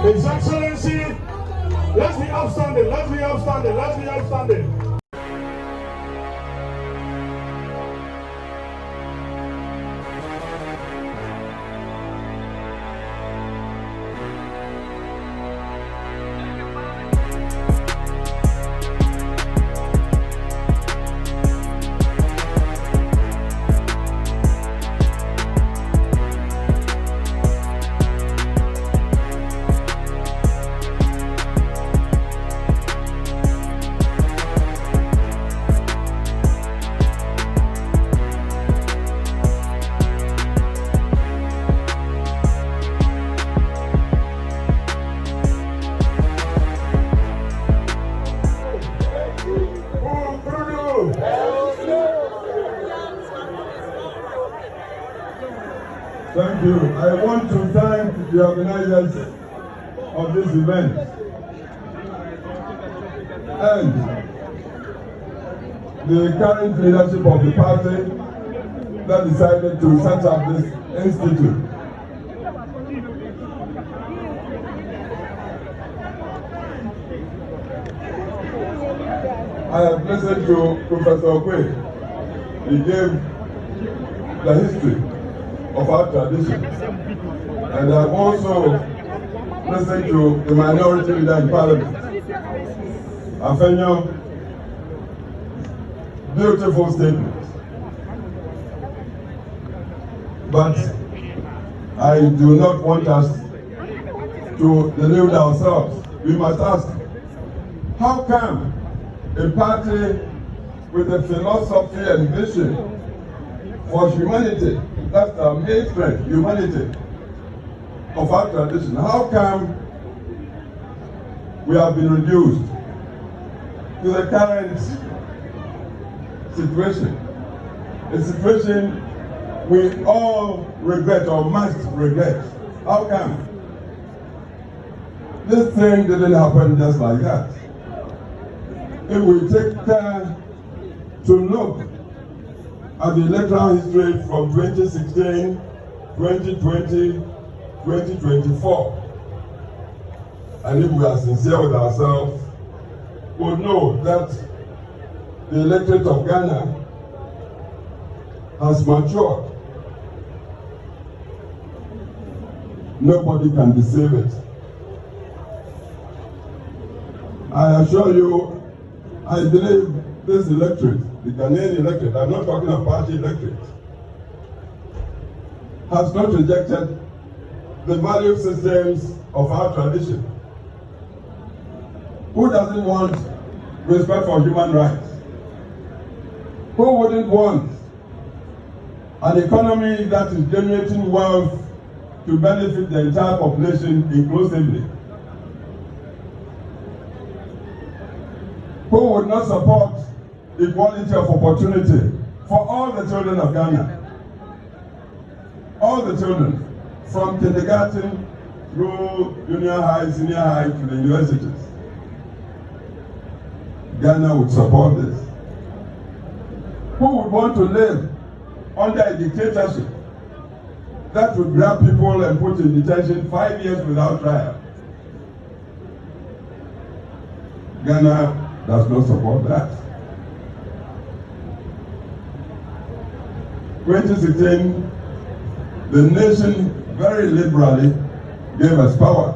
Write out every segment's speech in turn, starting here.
His Excellency, let's be upstanding, let's be upstanding, let's be upstanding. Thank you. I want to thank the organizers of this event and the current leadership of the party that decided to set up this institute. I have listened to Professor Okwe. He gave the history of our tradition. And I've also listened to the minority leader in Parliament, Afenyo. Beautiful statement. But I do not want us to delude ourselves. We must ask, how come a party with a philosophy and vision for humanity, that's our main strength, humanity, of our tradition, how come we have been reduced to the current situation? A situation we all regret or must regret. How come? This thing didn't happen just like that. If we take time to look at the electoral history from 2016, 2020, 2024, and if we are sincere with ourselves, we'll know that the electorate of Ghana has matured. Nobody can deceive it. I assure you, I believe this electorate, the Ghanaian electorate, I'm not talking about party electorate, has not rejected the value systems of our tradition. Who doesn't want respect for human rights? Who wouldn't want an economy that is generating wealth to benefit the entire population inclusively? Who would not support equality of opportunity for all the children of Ghana? All the children, from kindergarten through junior high, senior high to the universities. Ghana would support this. Who would want to live under a dictatorship that would grab people and put in detention 5 years without trial? Ghana does not support that. 2016, the nation very liberally gave us power,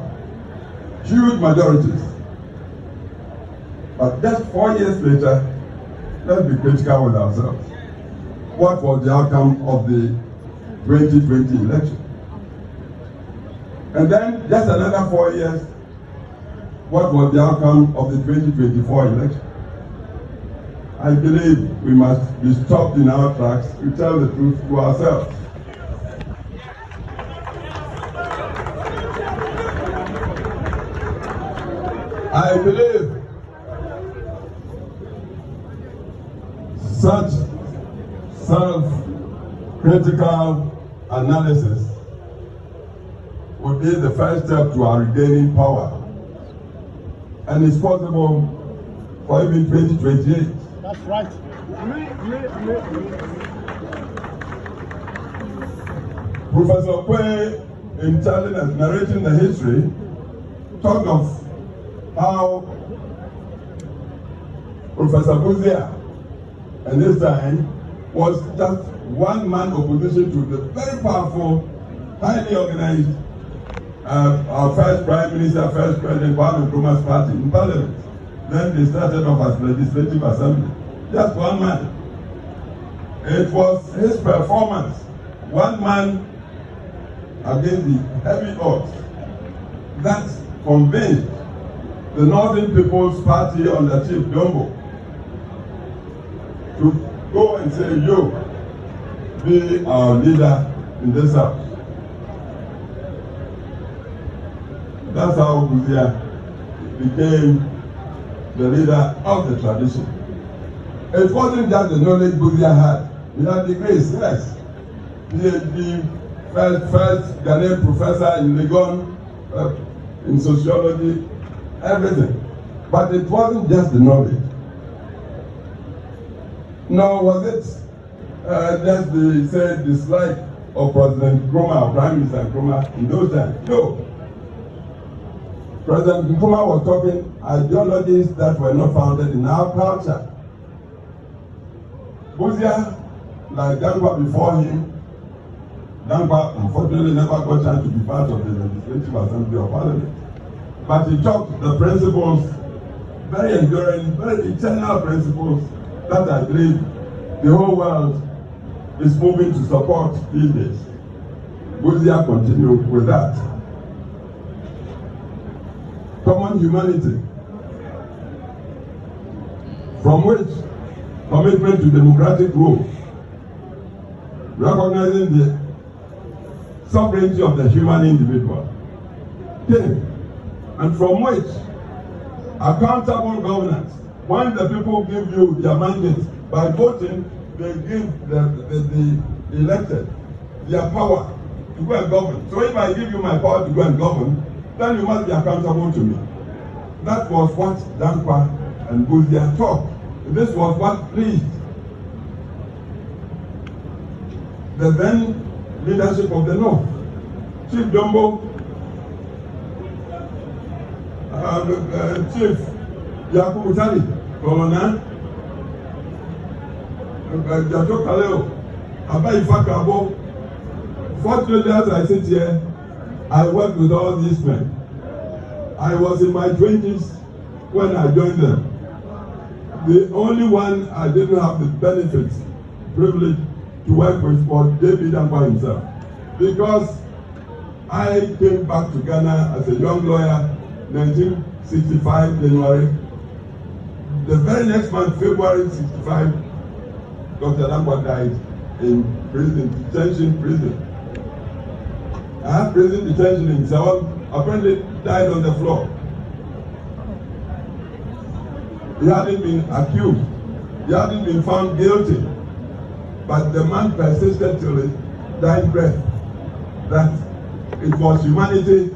huge majorities. But just 4 years later, let's be critical with ourselves. What was the outcome of the 2020 election? And then just another 4 years, what was the outcome of the 2024 election? I believe we must be stopped in our tracks to tell the truth to ourselves. I believe such self-critical analysis would be the first step to our regaining power. And it's possible for even 2028. That's right. Professor Okwe, in telling us, narrating the history, talked of how Professor Bawumia and this time was just one man opposition to the very powerful, highly organized our first Prime Minister, first President, Kwame Nkrumah's party in Parliament. Then they started off as Legislative Assembly. Just one man. It was his performance, one man against the heavy odds, that convinced the Northern People's Party under Chief Dombo to go and say, you be our leader in this house. That's how Bawumia became the leader of the tradition. It wasn't just the knowledge Bawumia had. He had degrees, yes. PhD, first Ghanaian professor in Legon, in sociology, everything. But it wasn't just the knowledge. Nor was it just the dislike of President Nkrumah, or Prime Minister Nkrumah in those times. No. President Nkrumah was talking ideologies that were not founded in our culture. Bawumia, like Dankwa before him, Dankwa unfortunately never got a chance to be part of the Legislative Assembly of Parliament. But he taught the principles, very enduring, very eternal principles that I believe the whole world is moving to support these days. Bawumia continued with that. Common humanity, from which commitment to democratic rule, recognizing the sovereignty of the human individual, came, and from which accountable governance. When the people give you their mandate by voting, they give the elected their power to go and govern. So if I give you my power to go and govern, then you must be accountable to me. That was what Dankwa and Bawumia taught. This was what pleased the then leadership of the North. Chief Dombo, Chief Yakubutali, Governor, Jato Kaleo, Abai Fakabo. Fortunately, as I sit here, I worked with all these men. I was in my 20s when I joined them. The only one I didn't have the benefits, privilege to work with was David Dankwa himself. Because I came back to Ghana as a young lawyer, 1965 January. The very next month, February 65, Dr. Dankwa died in prison, detention prison. I had prison detention in Sawal, apparently died on the floor. He hadn't been accused. He hadn't been found guilty. But the man persisted till his dying breath that it was humanity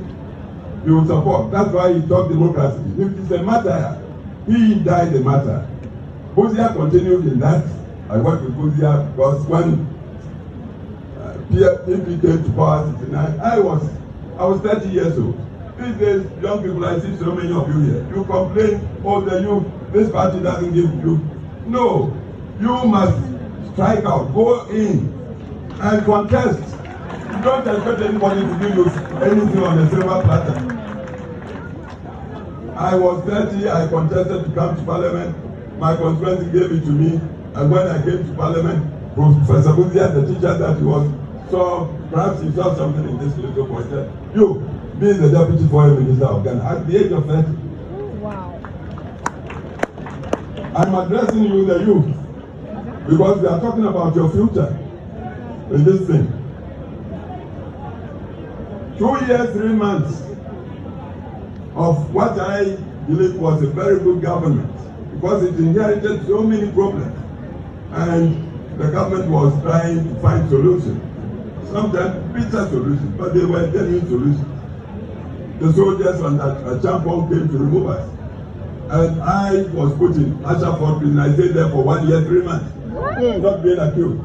he would support. That's why he taught democracy. If it's a matter, he died a matter. Bawumia continued in that. I worked with Bawumia because when NPP came to power 69, I was 30 years old. These days, young people, I see so many of you here. You complain, oh, the youth, this party doesn't give you. No, you must strike out, go in and contest. You don't expect anybody to give you anything on a silver platter. I was 30, I contested to come to Parliament. My constituency gave it to me. And when I came to Parliament, Professor Bawumia, the teacher that he was, saw, perhaps he saw something in this little boy, said, you, being the Deputy Foreign Minister of Ghana, at the age of 30. Wow. I'm addressing you, the youth, because we are talking about your future in this thing. 2 years, 3 months of what I believe was a very good government, because it inherited so many problems, and the government was trying to find solutions. Sometimes bitter solutions, but they were genuine solutions. The soldiers on Agyapong came to remove us. And I was put in Agyapong prison. I stayed there for 1 year, 3 months. Not being accused.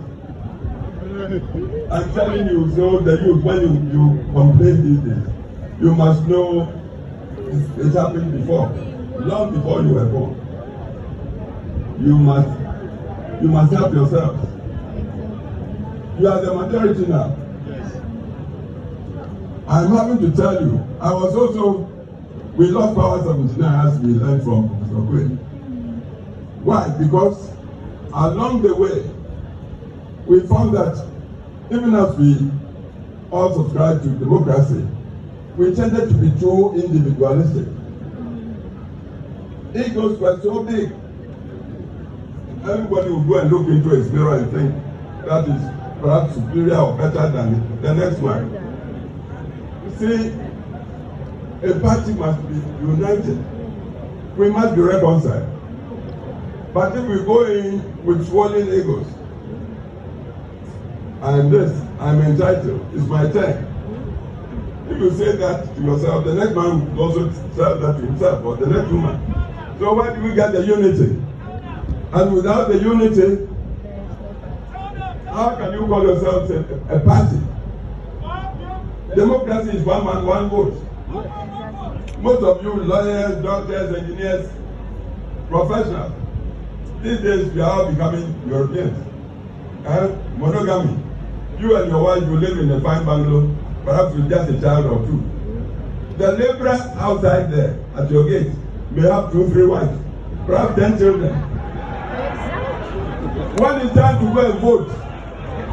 I'm telling you, so the youth, when you complain these days, you must know It happened before, long before you were born. You must help yourselves. You are the majority now. I'm having to tell you, we lost power 79 as we learned from Mr. Quinn. Why? Because along the way, we found that even as we all subscribe to democracy, we tended to be too individualistic. Egos were so big. Everybody will go and look into his mirror and think that is perhaps superior or better than the next one. You see, a party must be united. We must be reconciled. But if we go in with swollen egos, I'm entitled, it's my turn. If you say that to yourself, the next man will also tell that to himself, or the next woman. So where do we get the unity? And without the unity, how can you call yourself a party? Democracy is one man, one vote. Most of you lawyers, doctors, engineers, professionals, these days we are all becoming Europeans. Monogamy. You and your wife will live in a fine bungalow, perhaps with just a child or two. The labourer outside there at your gate may have 2, 3 wives, perhaps 10 children. When it's time to go and vote,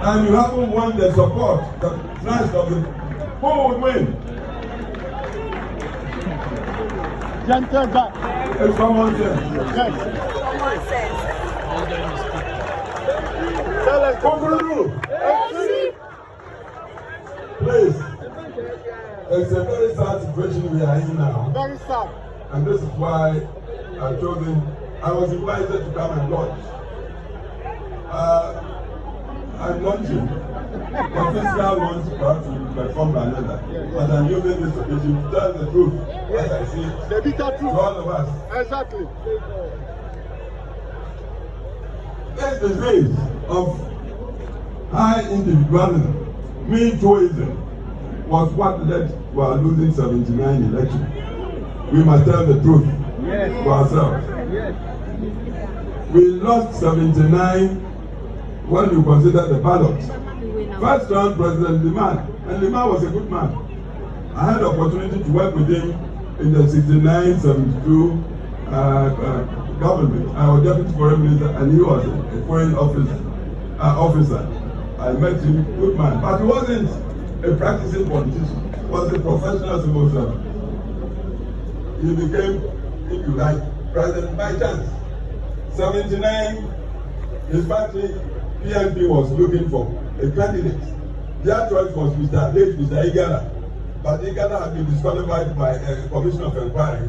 and you haven't won the support, the trust of the, who would win? It's common sense. Yes. Common sense. Please, it's a very sad situation we are in now. Very sad. And this is why I was invited to come and launch. I'm launching. The physical launch perhaps will be performed by another. But I'm using this occasion to tell the truth, as I see it, The bitter truth. to all of us. Exactly. This disease of high individualism, me-tooism, was what led to our losing 79 election. We must tell the truth to ourselves. We lost 79 when you consider the ballots. First round, President Liman, and Liman was a good man. I had the opportunity to work with him in the 69-72 government. I was deputy foreign minister, and he was a foreign officer. I met him, good man, but he wasn't a practicing politician. He was a professional civil servant. He became, if you like, president by chance. 79, his party, PNP, was looking for a candidate. Their choice was Mr. Igala, but Igala had been disqualified by a commission of inquiry.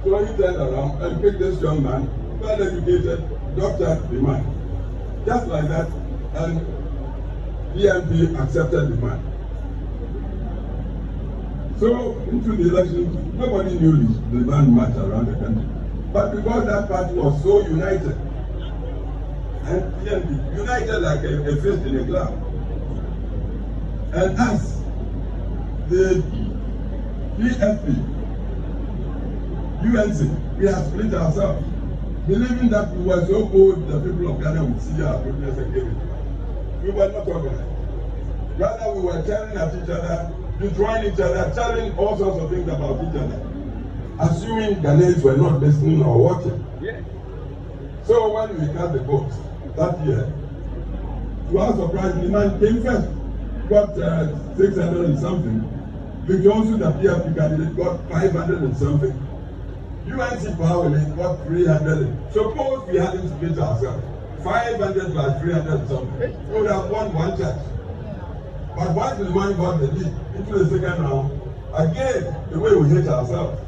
So he turned around and picked this young man, well-educated, Dr. Bawumia. Just like that, and PNP accepted the man. So, into the election, nobody knew the man much around the country. But because that party was so united, and PNP, united like a fist in a cloud, and us, the PFP, UNC, we have split ourselves, believing that we were so good, the people of Ghana would see our goodness and give it to us. We were not organized. Rather, we were tearing at each other, destroying each other, telling all sorts of things about each other, assuming Ghanaians were not listening or watching. So when we got the votes that year, to our surprise, the man came first, got 600 and something. Victor also, the PFP candidate, got 500 and something. UNC Power got 300. Suppose we hadn't split ourselves, 500 plus 300 and something, we would have won one church. But once the man got the lead into the second round, again, the way we hate ourselves.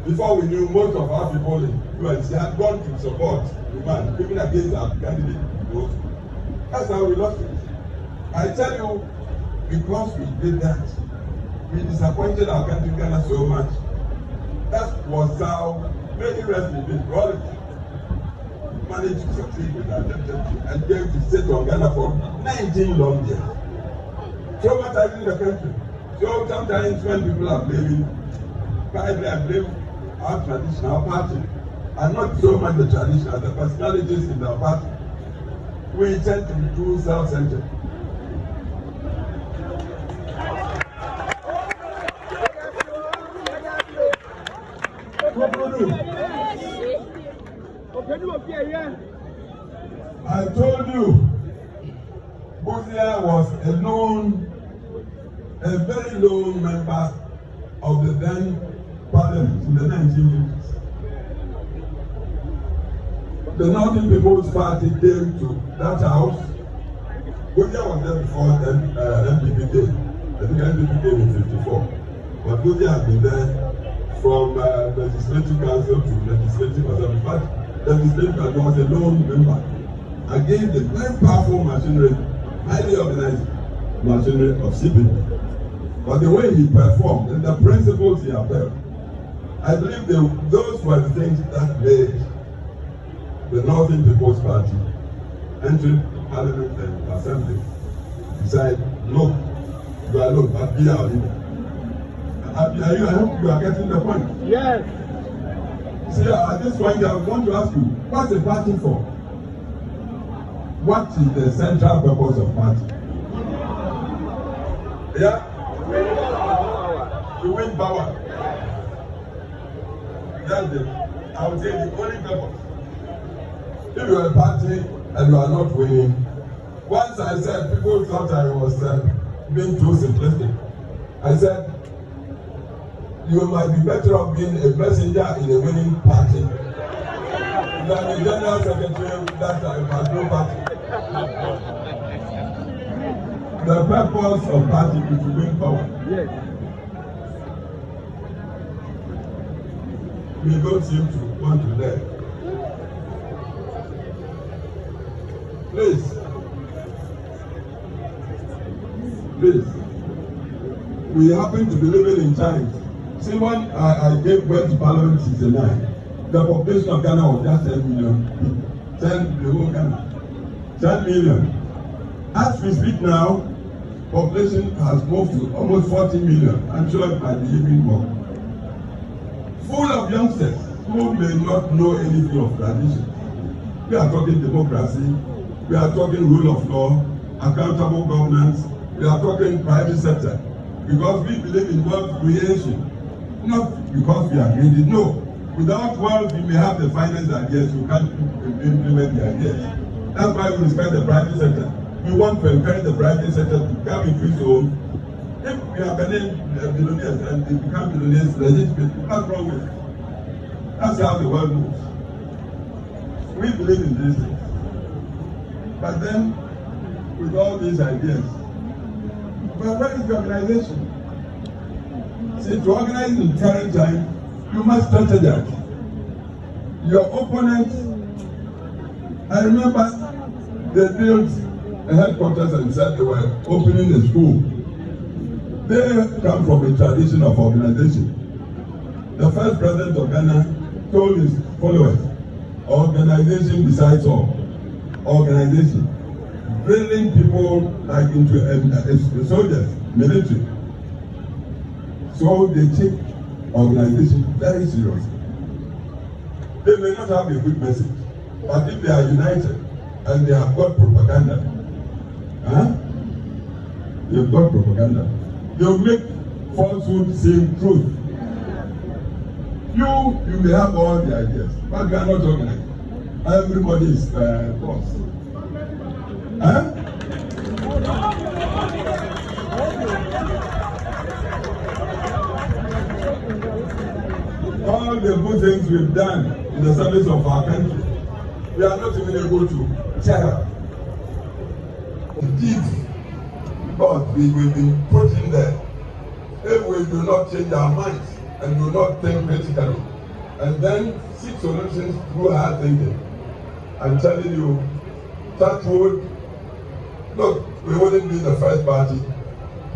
Before we knew, most of our people in UNC had gone to support the man, even against our candidate vote. That's how we lost it. I tell you, because we did that, we disappointed our country Ghana so much. That was how many rest we did. All managed to succeed with our deputy and came to sit on Ghana for 19 long years. Traumatizing the country. So sometimes when people are blaming Kindly, I blame our traditional party, and not so much the traditional, the personalities in the party. We tend to be too self-centered. I told you, Bawumia was a very lone member of the then parliament in the 1950s. The Northern People's Party came to that house. Bawumia was there before NPP came. I think NPP came in 54. But Bawumia had been there from legislative council to legislative assembly. But legislative council was a lone member against the very powerful machinery, highly organized machinery of CPP. But the way he performed and the principles he upheld, I believe those were the things that made the Northern People's Party enter Parliament and Assembly. Decide, look, you are alone, but be our leader. I hope you are getting the point. Yes. See, at this point, I want to ask you, what's the party for? What is the central purpose of party? Yeah? To win power. That's I would say the only purpose. If you are a party and you are not winning, once I said people thought I was being too simplistic. I said you might be better off being a messenger in a winning party than a general secretary that has no party. The purpose of party is to win power. Yes. We don't seem to want to learn. Please, we happen to be living in times. See, when I gave birth to Parliament in 1969, the population of Ghana was just 10 million. 10 million. As we speak now, population has moved to almost 40 million. I'm sure it might be even more. Full of youngsters who may not know anything of tradition. We are talking democracy, we are talking rule of law, accountable governance, we are talking private sector. Because we believe in wealth creation. Not because we are greedy, no. Without wealth, you may have the finest ideas, you can't implement the ideas. That's why we respect the private sector. We want to encourage the private sector to come into its own. If we are billionaires and they become billionaires legitimately, what's wrong with it? That's how the world moves. We believe in these things. But then, with all these ideas, well, where is the organization? See, to organize in current time, you must strategize. Your opponents, I remember they built a headquarters and said they were opening a school. They come from a tradition of organization. The first president of Ghana told his followers, organization decides all. Organization. Drilling people like into soldiers, military. So they take organization very seriously. They may not have a good message, but if they are united and they have got propaganda, they've got propaganda. They'll make falsehood seem truth. You may have all the ideas, but we are not organized. Everybody is boss. All the good things we've done in the service of our country, we are not even able to tell. Indeed, but we will be put in there if we do not change our minds and do not think critically, and then seek solutions through hard thinking. I'm telling you, touch wood, look, we wouldn't be the first party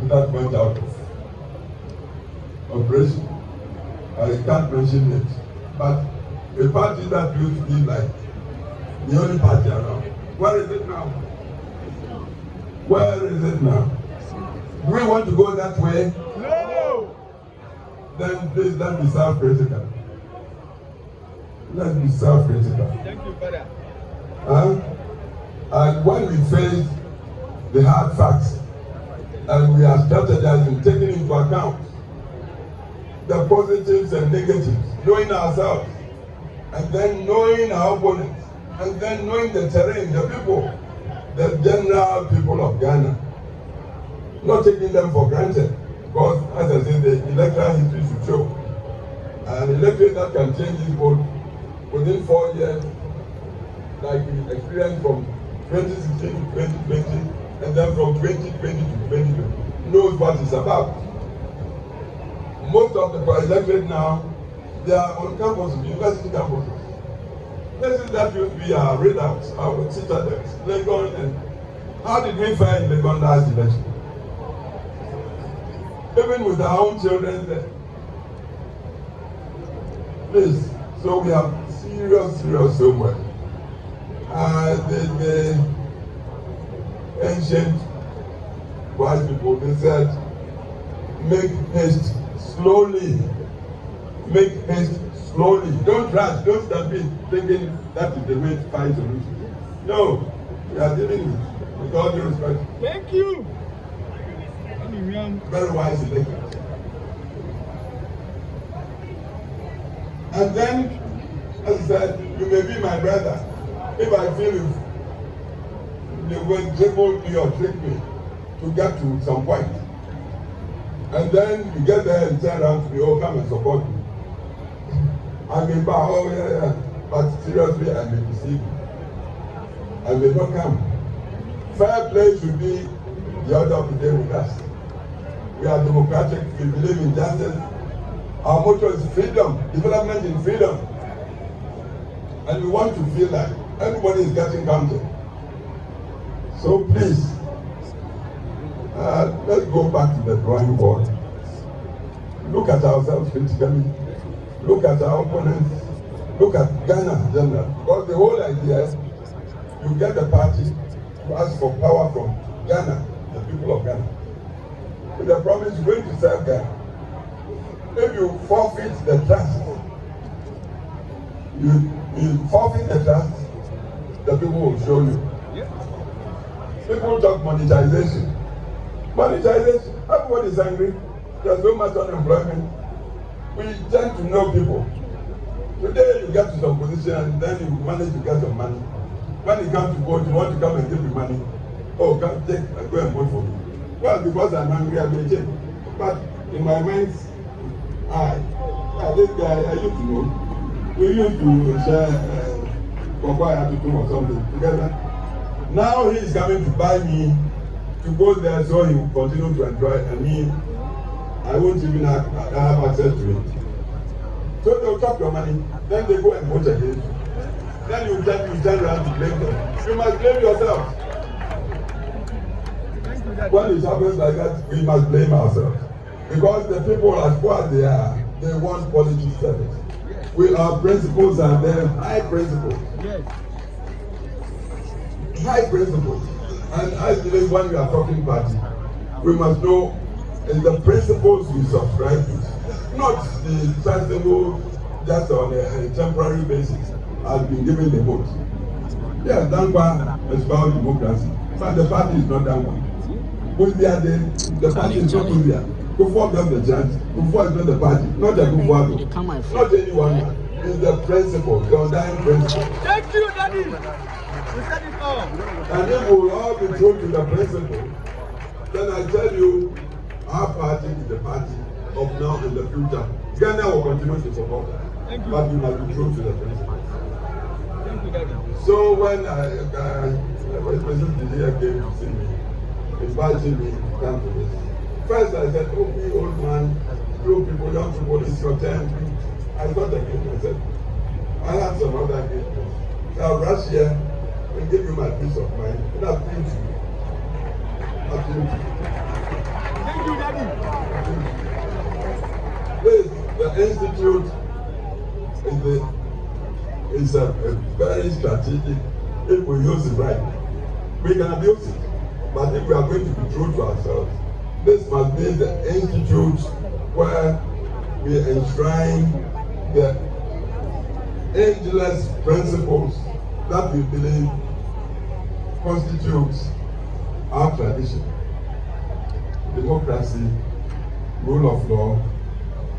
that went out of operation. I can't mention it, but a party that used to be like the only party around. Where is it now? Where is it now? Do we want to go that way? No! then please let's be self-critical. Let's be self-critical. Thank you, Father. And when we face the hard facts, and we are strategizing, taking into account the positives and negatives, knowing ourselves, and then knowing our opponents, and then knowing the terrain, the people, the general people of Ghana, not taking them for granted, because as I said, the electoral history should show an electorate that can change this vote within 4 years, like we experienced from 2016 to 2020, and then from 2020 to 2020, knows what it's about. Most of the electorate now, they are on campuses, university campuses. Places that used to be our readouts, our citadels, Legon, and how did we find Legon last election? Even with our own children there. Please, so we have serious homework. The ancient wise people, they said, make haste slowly. Make haste slowly. Don't rush, don't stampede, thinking that is the way to find solutions. No, we are dealing with all due respect. Thank you. Very wise electors. And then, as I said, you may be my brother. If I feel they will dribble me or trick me to get to some point. And then you get there and turn around to me, oh, come and support me. I may bow, oh yeah, but seriously, I may deceive you. I may not come. Fair play should be the order of the day with us. We are democratic, we believe in justice. Our motto is freedom, development in freedom. And we want to feel like everybody is getting counted. So please, let's go back to the drawing board. Look at ourselves critically. Look at our opponents. Look at Ghana in general. Because the whole idea is you get the party to ask for power from Ghana, the people of Ghana. With the promise you're going to serve Ghana. If you forfeit the trust, you forfeit the trust, the people will show you. People talk monetization. Monetization, everybody is angry. There's so much unemployment. We tend to know people. Today you get to some position and then you manage to get some money. When you come to vote, you want to come and give me money. Oh, come take, go and vote for me. Well, because I'm angry, I may change. But in my mind, this guy, I used to know. We used to share or something together. Now he is coming to buy me to go there so he will continue to enjoy, and me, I won't even have access to it. So they'll chop your money, then they go and vote again. Then you turn around to blame them. You must blame yourself. When it happens like that, we must blame ourselves. Because the people, as far as they are, they want quality service. Our principles are there, high principles. High principles. And I believe when we are talking party, we must know the principles we subscribe to. Not the sensible, just on a temporary basis, has been given the vote. Yes, Dankwa is about democracy, but the party is not Dankwa. The party is not Kufuor. Kufuor got the chance. Kufuor is not the party, not the Kufuor. Not anyone. It's the principle, the undying principle. Thank you, Daddy. We said it all. And if we will all be true to the principle, then I tell you, our party is the party of now and the future. Ghana will continue to support us, but we must be true to the principle. Thank you, Daddy. So when President Didier came to see me, inviting me to come to this, first I said, oh, me old man, you people, young people, it's your turn. I got again. I said, I have some other engagements. I'll rush here and give you my peace of mind. And I'll thank you. Thank you, Daddy. Please, the institute is a very strategic. If we use it right, we can abuse it. But if we are going to be true to ourselves, this must be the institute where we enshrine the ageless principles that we believe constitutes our tradition. Democracy, rule of law,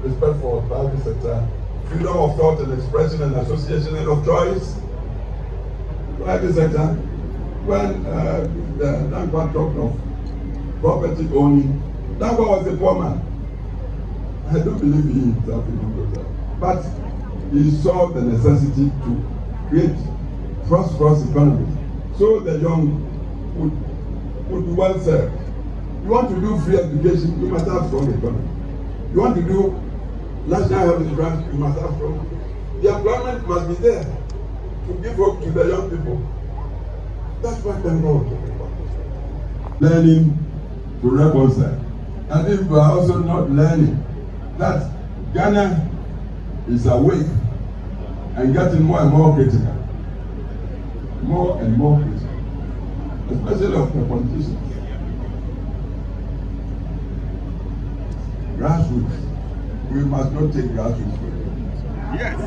respect for private sector, freedom of thought and expression and association and of choice. Private sector, when that one talked of property owning, that one was a poor man. I don't believe he himself in that. But he saw the necessity to create prosperous economies so the young would be well served. You want to do free education, you must have strong economy. You want to do national health insurance, you must have strong. The employment must be there to give hope to the young people. That's what I'm talking about. Learning to reconcile. And if we are also not learning that Ghana is awake and getting more and more critical. More and more critical. Especially of the politicians. Grassroots. We must not take grassroots for it. Yes.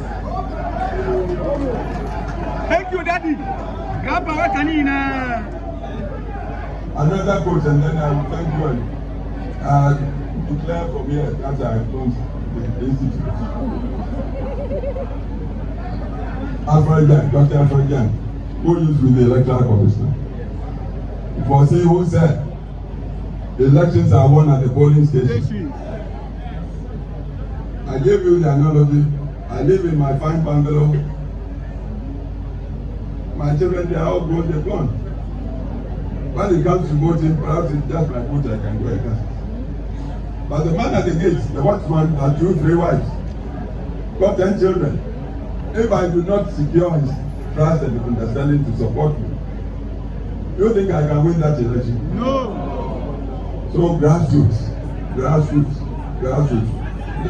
Thank you, Daddy. Grandpa, what can you Another quote, and then I will thank you and declare from here that I close the institute. Dr. Afenyo, who used with the electoral commissioner. It was he who said, the elections are won at the polling station. I gave you the analogy. I live in my fine bungalow. My children, they are all grown, they're gone. When it comes to voting, perhaps it's just my vote I can go against. But the man at the gate, the watchman, has 2-3 wives, got 10 children. If I do not secure his trust and understanding to support me, do you think I can win that election? No. So grassroots.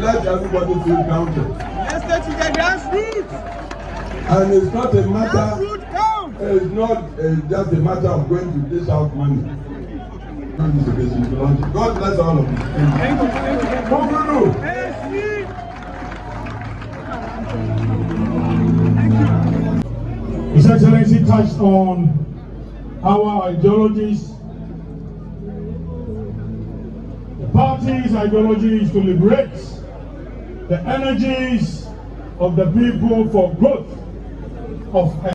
Let everybody feel counted. Let's take to the grassroots. And it's not a matter. Grassroots count. It's not just a matter of going to dish out money. God bless all of you. Thank you. His Excellency touched on our ideologies. The party's ideology is to liberate the energies of the people for growth of